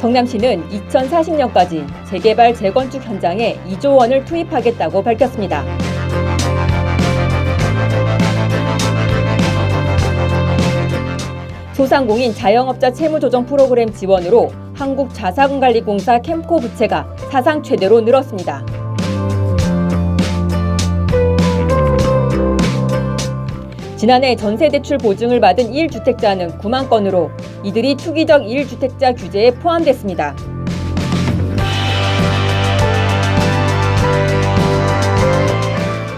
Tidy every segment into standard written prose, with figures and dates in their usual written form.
성남시는 2040년까지 재개발 재건축 현장에 2조 원을 투입하겠다고 밝혔습니다. 소상공인 자영업자 채무조정 프로그램 지원으로 한국자산관리공사 캠코 부채가 사상 최대로 늘었습니다. 지난해 전세대출 보증을 받은 1주택자는 9만 건으로 이들이 투기적 1주택자 규제에 포함됐습니다.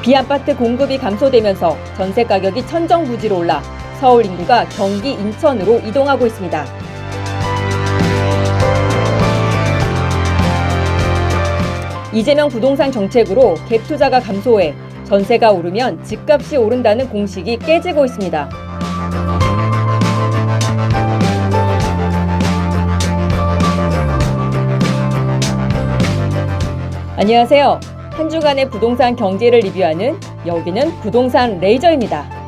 비아파트 공급이 감소되면서 전세 가격이 천정부지로 올라 서울 인구가 경기, 인천으로 이동하고 있습니다. 이재명 부동산 정책으로 갭 투자가 감소해 전세가 오르면 집값이 오른다는 공식이 깨지고 있습니다. 안녕하세요. 한 주간의 부동산 경제를 리뷰하는 여기는 부동산 레이저입니다.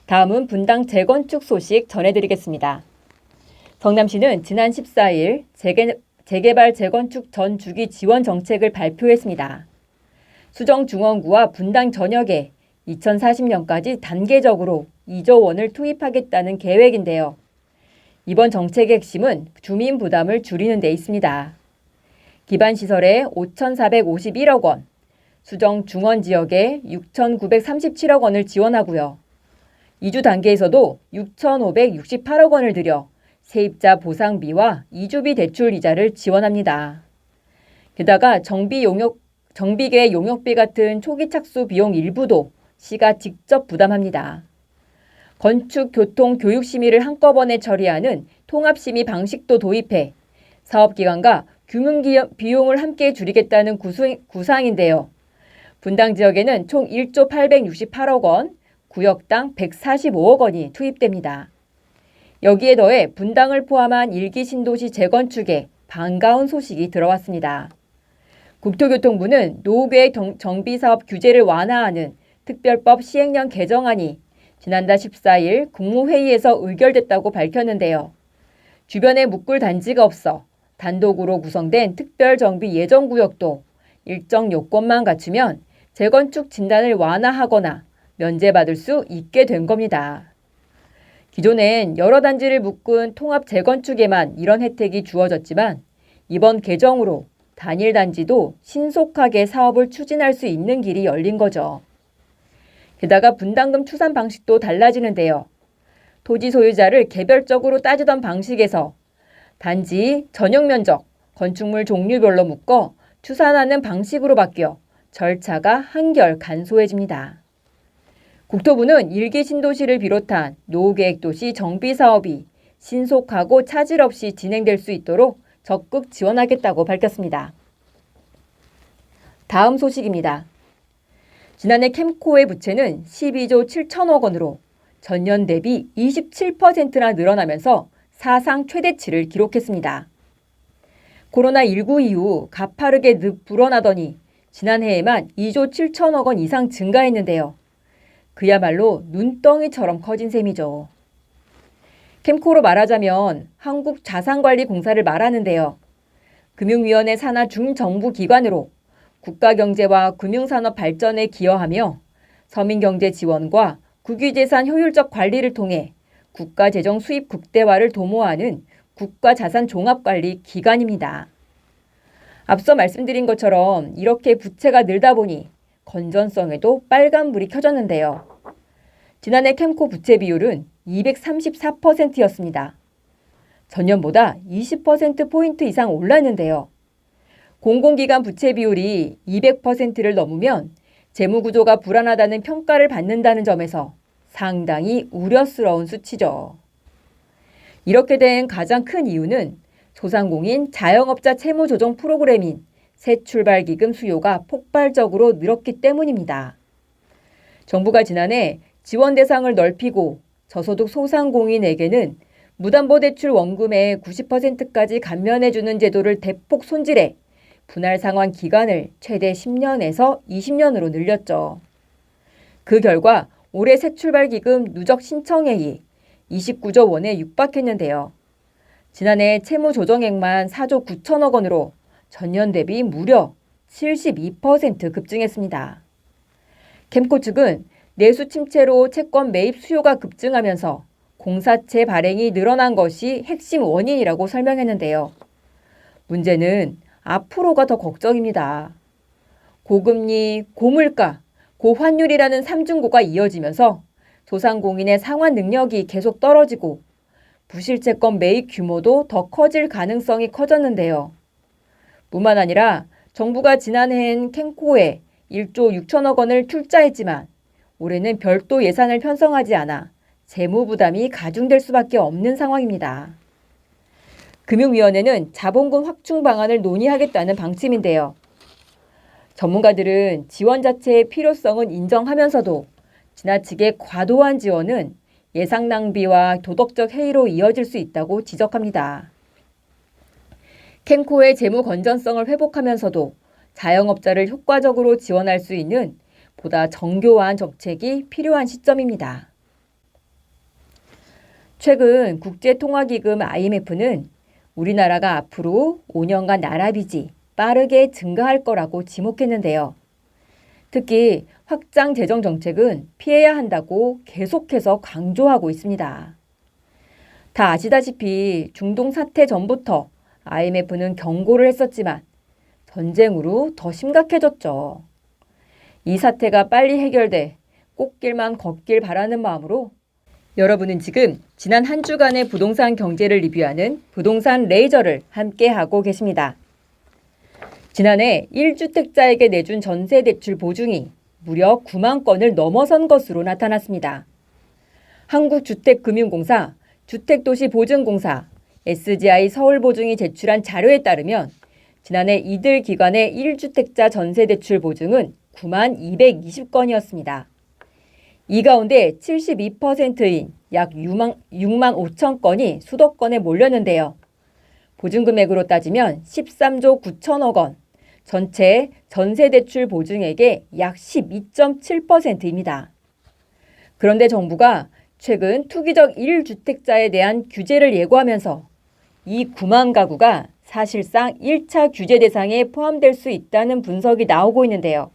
다음은 분당 재건축 소식 전해드리겠습니다. 성남시는 지난 14일 재개발 재건축 전 주기 지원 정책을 발표했습니다. 수정중원구와 분당 전역에 2040년까지 단계적으로 2조 원을 투입하겠다는 계획인데요. 이번 정책의 핵심은 주민 부담을 줄이는 데 있습니다. 기반시설에 5,451억 원, 수정중원 지역에 6,937억 원을 지원하고요. 2주 단계에서도 6,568억 원을 들여 세입자 보상비와 이주비 대출 이자를 지원합니다. 게다가 정비계 용역비 같은 초기 착수 비용 일부도 시가 직접 부담합니다. 건축, 교통, 교육 심의를 한꺼번에 처리하는 통합심의 방식도 도입해 사업기관과 규문 비용을 함께 줄이겠다는 구상인데요. 분당 지역에는 총 1조 868억 원, 구역당 145억 원이 투입됩니다. 여기에 더해 분당을 포함한 일기 신도시 재건축에 반가운 소식이 들어왔습니다. 국토교통부는 노후계획 정비사업 규제를 완화하는 특별법 시행령 개정안이 지난달 14일 국무회의에서 의결됐다고 밝혔는데요. 주변에 묶을 단지가 없어 단독으로 구성된 특별정비 예정구역도 일정 요건만 갖추면 재건축 진단을 완화하거나 면제받을 수 있게 된 겁니다. 기존엔 여러 단지를 묶은 통합 재건축에만 이런 혜택이 주어졌지만 이번 개정으로 단일 단지도 신속하게 사업을 추진할 수 있는 길이 열린 거죠. 게다가 분담금 추산 방식도 달라지는데요. 토지 소유자를 개별적으로 따지던 방식에서 단지 전용 면적, 건축물 종류별로 묶어 추산하는 방식으로 바뀌어 절차가 한결 간소해집니다. 국토부는 일기 신도시를 비롯한 노후계획도시 정비사업이 신속하고 차질 없이 진행될 수 있도록 적극 지원하겠다고 밝혔습니다. 다음 소식입니다. 지난해 캠코의 부채는 12조 7천억 원으로 전년 대비 27%나 늘어나면서 사상 최대치를 기록했습니다. 코로나19 이후 가파르게 불어나더니 지난해에만 2조 7천억 원 이상 증가했는데요. 그야말로 눈덩이처럼 커진 셈이죠. 캠코로 말하자면 한국자산관리공사를 말하는데요. 금융위원회 산하 중정부기관으로 국가경제와 금융산업 발전에 기여하며 서민경제 지원과 국유재산 효율적 관리를 통해 국가재정 수입 극대화를 도모하는 국가자산종합관리 기관입니다. 앞서 말씀드린 것처럼 이렇게 부채가 늘다 보니 건전성에도 빨간불이 켜졌는데요. 지난해 캠코 부채 비율은 234%였습니다. 전년보다 20%포인트 이상 올랐는데요. 공공기관 부채 비율이 200%를 넘으면 재무구조가 불안하다는 평가를 받는다는 점에서 상당히 우려스러운 수치죠. 이렇게 된 가장 큰 이유는 소상공인 자영업자 채무조정 프로그램인 새출발기금 수요가 폭발적으로 늘었기 때문입니다. 정부가 지난해 지원 대상을 넓히고 저소득 소상공인에게는 무담보대출 원금의 90%까지 감면해주는 제도를 대폭 손질해 분할 상환 기간을 최대 10년에서 20년으로 늘렸죠. 그 결과 올해 새출발기금 누적 신청액이 29조 원에 육박했는데요. 지난해 채무조정액만 4조 9천억 원으로 전년 대비 무려 72% 급증했습니다. 캠코 측은 내수 침체로 채권 매입 수요가 급증하면서 공사채 발행이 늘어난 것이 핵심 원인이라고 설명했는데요. 문제는 앞으로가 더 걱정입니다. 고금리, 고물가, 고환율이라는 삼중고가 이어지면서 소상공인의 상환 능력이 계속 떨어지고 부실채권 매입 규모도 더 커질 가능성이 커졌는데요. 뿐만 아니라 정부가 지난해엔 캠코에 1조 6천억 원을 출자했지만 올해는 별도 예산을 편성하지 않아 재무 부담이 가중될 수밖에 없는 상황입니다. 금융위원회는 자본금 확충 방안을 논의하겠다는 방침인데요. 전문가들은 지원 자체의 필요성은 인정하면서도 지나치게 과도한 지원은 예상 낭비와 도덕적 해이로 이어질 수 있다고 지적합니다. 캠코의 재무 건전성을 회복하면서도 자영업자를 효과적으로 지원할 수 있는 보다 정교한 정책이 필요한 시점입니다. 최근 국제통화기금 IMF는 우리나라가 앞으로 5년간 나라빚이 빠르게 증가할 거라고 지목했는데요. 특히 확장 재정 정책은 피해야 한다고 계속해서 강조하고 있습니다. 다 아시다시피 중동 사태 전부터 IMF는 경고를 했었지만 전쟁으로 더 심각해졌죠. 이 사태가 빨리 해결돼 꽃길만 걷길 바라는 마음으로 여러분은 지금 지난 한 주간의 부동산 경제를 리뷰하는 부동산 레이저를 함께하고 계십니다. 지난해 1주택자에게 내준 전세대출 보증이 무려 9만 건을 넘어선 것으로 나타났습니다. 한국주택금융공사, 주택도시보증공사, SGI 서울보증이 제출한 자료에 따르면 지난해 이들 기관의 1주택자 전세대출 보증은 9만 220건이었습니다. 이 가운데 72%인 약 6만 5천 건이 수도권에 몰렸는데요. 보증금액으로 따지면 13조 9천억 원, 전체 전세대출 보증액의 약 12.7%입니다. 그런데 정부가 최근 투기적 1주택자에 대한 규제를 예고하면서 이 9만 가구가 사실상 1차 규제 대상에 포함될 수 있다는 분석이 나오고 있는데요.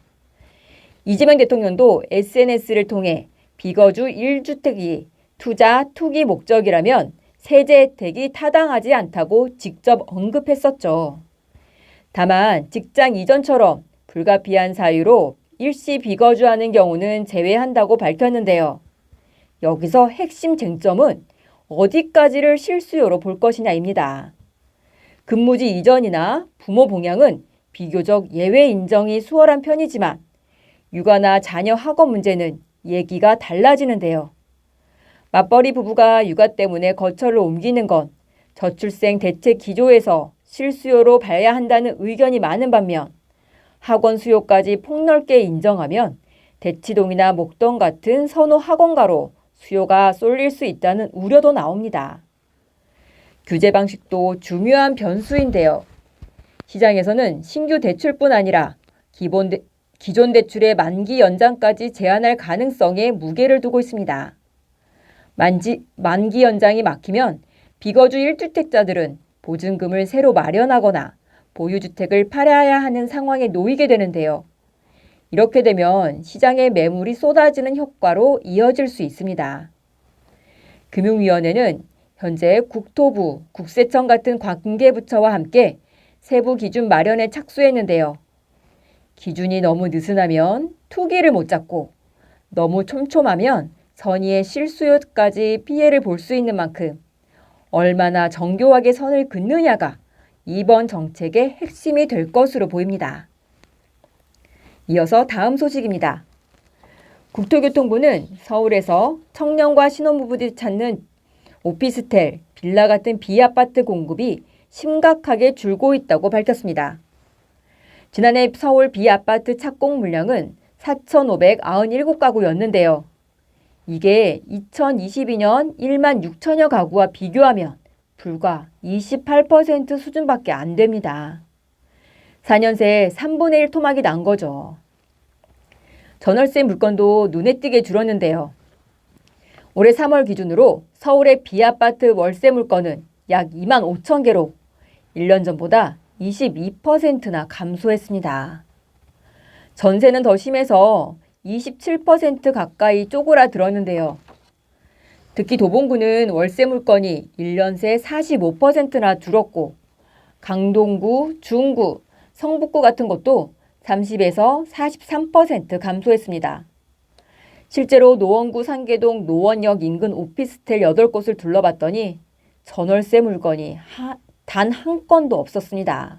이재명 대통령도 SNS를 통해 비거주 1주택이 투자, 투기 목적이라면 세제 혜택이 타당하지 않다고 직접 언급했었죠. 다만 직장 이전처럼 불가피한 사유로 일시 비거주하는 경우는 제외한다고 밝혔는데요. 여기서 핵심 쟁점은 어디까지를 실수요로 볼 것이냐입니다. 근무지 이전이나 부모 봉양은 비교적 예외 인정이 수월한 편이지만 육아나 자녀 학업 문제는 얘기가 달라지는데요. 맞벌이 부부가 육아 때문에 거처를 옮기는 건 저출생 대책 기조에서 실수요로 봐야 한다는 의견이 많은 반면 학원 수요까지 폭넓게 인정하면 대치동이나 목동 같은 선호 학원가로 수요가 쏠릴 수 있다는 우려도 나옵니다. 규제 방식도 중요한 변수인데요. 시장에서는 신규 대출뿐 아니라 기존 대출의 만기 연장까지 제한할 가능성에 무게를 두고 있습니다. 만기 연장이 막히면 비거주 1주택자들은 보증금을 새로 마련하거나 보유주택을 팔아야 하는 상황에 놓이게 되는데요. 이렇게 되면 시장에 매물이 쏟아지는 효과로 이어질 수 있습니다. 금융위원회는 현재 국토부, 국세청 같은 관계부처와 함께 세부 기준 마련에 착수했는데요. 기준이 너무 느슨하면 투기를 못 잡고 너무 촘촘하면 선의의 실수요까지 피해를 볼 수 있는 만큼 얼마나 정교하게 선을 긋느냐가 이번 정책의 핵심이 될 것으로 보입니다. 이어서 다음 소식입니다. 국토교통부는 서울에서 청년과 신혼부부들이 찾는 오피스텔, 빌라 같은 비아파트 공급이 심각하게 줄고 있다고 밝혔습니다. 지난해 서울 비아파트 착공 물량은 4,597가구였는데요. 이게 2022년 1만 6천여 가구와 비교하면 불과 28% 수준밖에 안 됩니다. 4년 새 3분의 1 토막이 난 거죠. 전월세 물건도 눈에 띄게 줄었는데요. 올해 3월 기준으로 서울의 B아파트 월세 물건은 약 2만 5천 개로 1년 전보다 22%나 감소했습니다. 전세는 더 심해서 27% 가까이 쪼그라들었는데요. 특히 도봉구는 월세 물건이 1년 새 45%나 줄었고 강동구, 중구, 성북구 같은 곳도 30에서 43% 감소했습니다. 실제로 노원구 상계동 노원역 인근 오피스텔 8곳을 둘러봤더니 전월세 물건이 단 한 건도 없었습니다.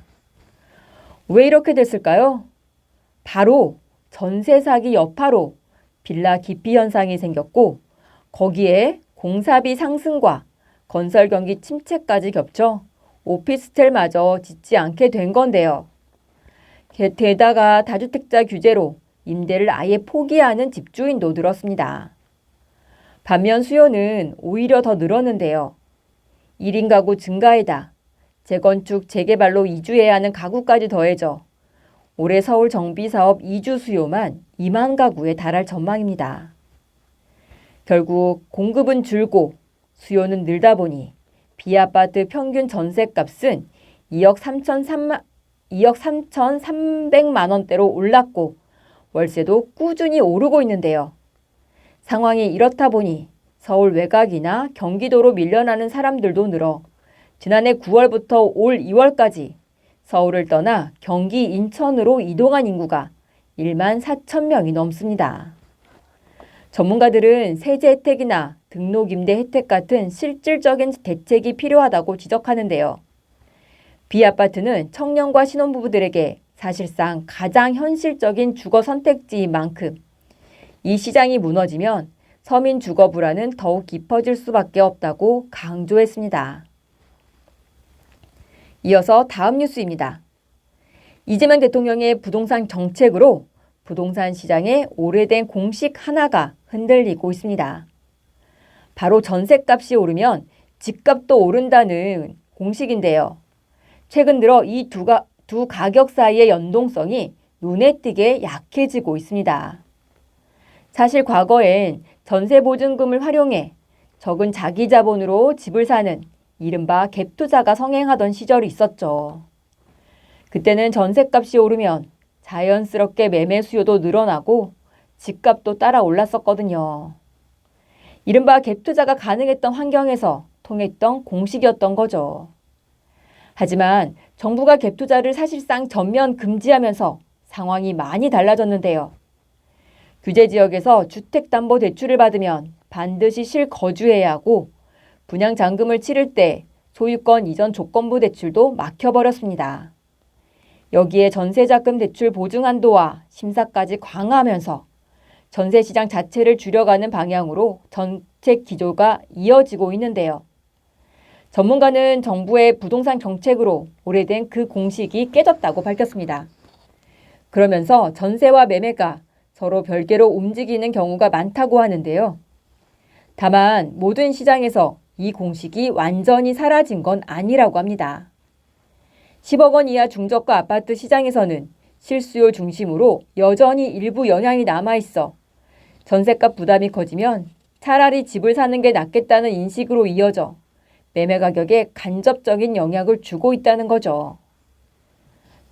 왜 이렇게 됐을까요? 바로 전세 사기 여파로 빌라 기피 현상이 생겼고 거기에 공사비 상승과 건설 경기 침체까지 겹쳐 오피스텔마저 짓지 않게 된 건데요. 게다가 다주택자 규제로 임대를 아예 포기하는 집주인도 늘었습니다. 반면 수요는 오히려 더 늘었는데요. 1인 가구 증가에다 재건축, 재개발로 이주해야 하는 가구까지 더해져 올해 서울 정비사업 이주 수요만 2만 가구에 달할 전망입니다. 결국 공급은 줄고 수요는 늘다 보니 B아파트 평균 전셋값은 2억 3,300만 원대로 올랐고 월세도 꾸준히 오르고 있는데요. 상황이 이렇다 보니 서울 외곽이나 경기도로 밀려나는 사람들도 늘어 지난해 9월부터 올 2월까지 서울을 떠나 경기 인천으로 이동한 인구가 1만 4천 명이 넘습니다. 전문가들은 세제 혜택이나 등록 임대 혜택 같은 실질적인 대책이 필요하다고 지적하는데요. B아파트는 청년과 신혼부부들에게 사실상 가장 현실적인 주거 선택지인 만큼 이 시장이 무너지면 서민 주거 불안은 더욱 깊어질 수밖에 없다고 강조했습니다. 이어서 다음 뉴스입니다. 이재명 대통령의 부동산 정책으로 부동산 시장의 오래된 공식 하나가 흔들리고 있습니다. 바로 전셋값이 오르면 집값도 오른다는 공식인데요. 최근 들어 이 두 가격 사이의 연동성이 눈에 띄게 약해지고 있습니다. 사실 과거엔 전세보증금을 활용해 적은 자기 자본으로 집을 사는 이른바 갭투자가 성행하던 시절이 있었죠. 그때는 전셋값이 오르면 자연스럽게 매매 수요도 늘어나고 집값도 따라 올랐었거든요. 이른바 갭투자가 가능했던 환경에서 통했던 공식이었던 거죠. 하지만 정부가 갭투자를 사실상 전면 금지하면서 상황이 많이 달라졌는데요. 규제 지역에서 주택담보대출을 받으면 반드시 실거주해야 하고 분양잔금을 치를 때 소유권 이전 조건부 대출도 막혀버렸습니다. 여기에 전세자금 대출 보증 한도와 심사까지 강화하면서 전세시장 자체를 줄여가는 방향으로 정책 기조가 이어지고 있는데요. 전문가는 정부의 부동산 정책으로 오래된 그 공식이 깨졌다고 밝혔습니다. 그러면서 전세와 매매가 서로 별개로 움직이는 경우가 많다고 하는데요. 다만 모든 시장에서 이 공식이 완전히 사라진 건 아니라고 합니다. 10억 원 이하 중저가 아파트 시장에서는 실수요 중심으로 여전히 일부 영향이 남아있어 전셋값 부담이 커지면 차라리 집을 사는 게 낫겠다는 인식으로 이어져 매매 가격에 간접적인 영향을 주고 있다는 거죠.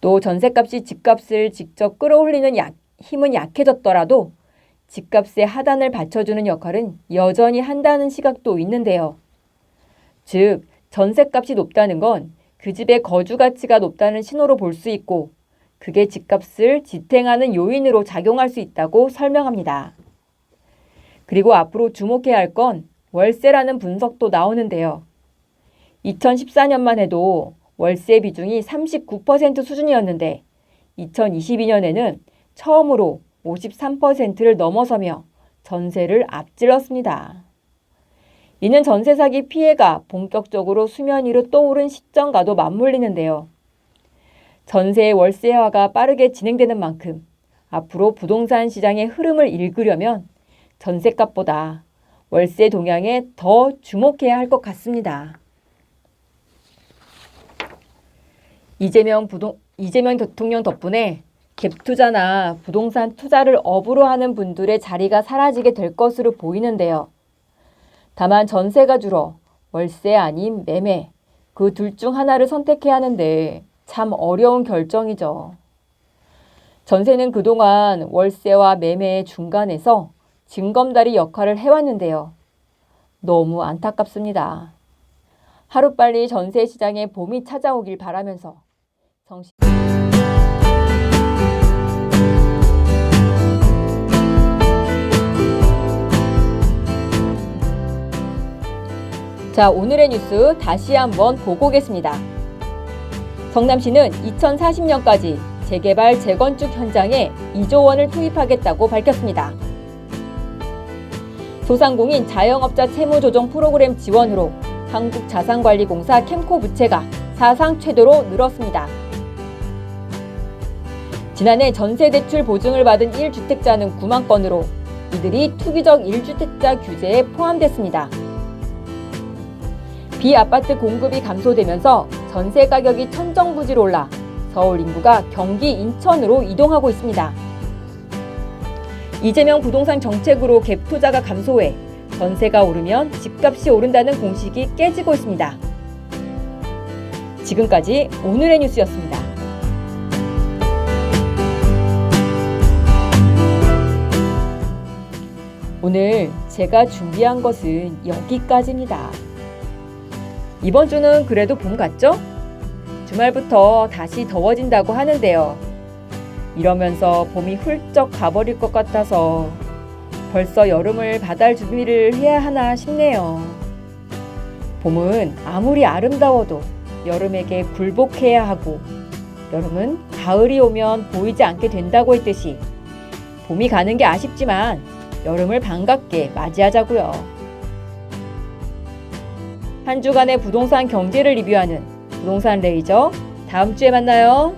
또 전셋값이 집값을 직접 끌어올리는 힘은 약해졌더라도 집값의 하단을 받쳐주는 역할은 여전히 한다는 시각도 있는데요. 즉, 전셋값이 높다는 건 그 집의 거주 가치가 높다는 신호로 볼 수 있고 그게 집값을 지탱하는 요인으로 작용할 수 있다고 설명합니다. 그리고 앞으로 주목해야 할 건 월세라는 분석도 나오는데요. 2014년만 해도 월세 비중이 39% 수준이었는데 2022년에는 처음으로 53%를 넘어서며 전세를 앞질렀습니다. 이는 전세 사기 피해가 본격적으로 수면 위로 떠오른 시점과도 맞물리는데요. 전세의 월세화가 빠르게 진행되는 만큼 앞으로 부동산 시장의 흐름을 읽으려면 전세값보다 월세 동향에 더 주목해야 할 것 같습니다. 이재명 이재명 대통령 덕분에 갭 투자나 부동산 투자를 업으로 하는 분들의 자리가 사라지게 될 것으로 보이는데요. 다만 전세가 줄어 월세 아닌 매매, 그 둘 중 하나를 선택해야 하는데 참 어려운 결정이죠. 전세는 그동안 월세와 매매의 중간에서 징검다리 역할을 해왔는데요. 너무 안타깝습니다. 하루빨리 전세 시장에 봄이 찾아오길 바라면서 자, 오늘의 뉴스 다시 한번 보고 오겠습니다. 성남시는 2040년까지 재개발, 재건축 현장에 2조 원을 투입하겠다고 밝혔습니다. 소상공인 자영업자 채무조정 프로그램 지원으로 한국자산관리공사 캠코 부채가 사상 최대로 늘었습니다. 지난해 전세대출 보증을 받은 1주택자는 9만 건으로 이들이 투기적 1주택자 규제에 포함됐습니다. 비아파트 공급이 감소되면서 전세 가격이 천정부지로 올라 서울 인구가 경기, 인천으로 이동하고 있습니다. 이재명 부동산 정책으로 갭 투자가 감소해 전세가 오르면 집값이 오른다는 공식이 깨지고 있습니다. 지금까지 오늘의 뉴스였습니다. 오늘 제가 준비한 것은 여기까지입니다. 이번 주는 그래도 봄 같죠? 주말부터 다시 더워진다고 하는데요. 이러면서 봄이 훌쩍 가버릴 것 같아서 벌써 여름을 받을 준비를 해야 하나 싶네요. 봄은 아무리 아름다워도 여름에게 굴복해야 하고 여름은 가을이 오면 보이지 않게 된다고 했듯이 봄이 가는 게 아쉽지만 여름을 반갑게 맞이하자고요. 한 주간의 부동산 경제를 리뷰하는 부동산 레이저, 다음 주에 만나요.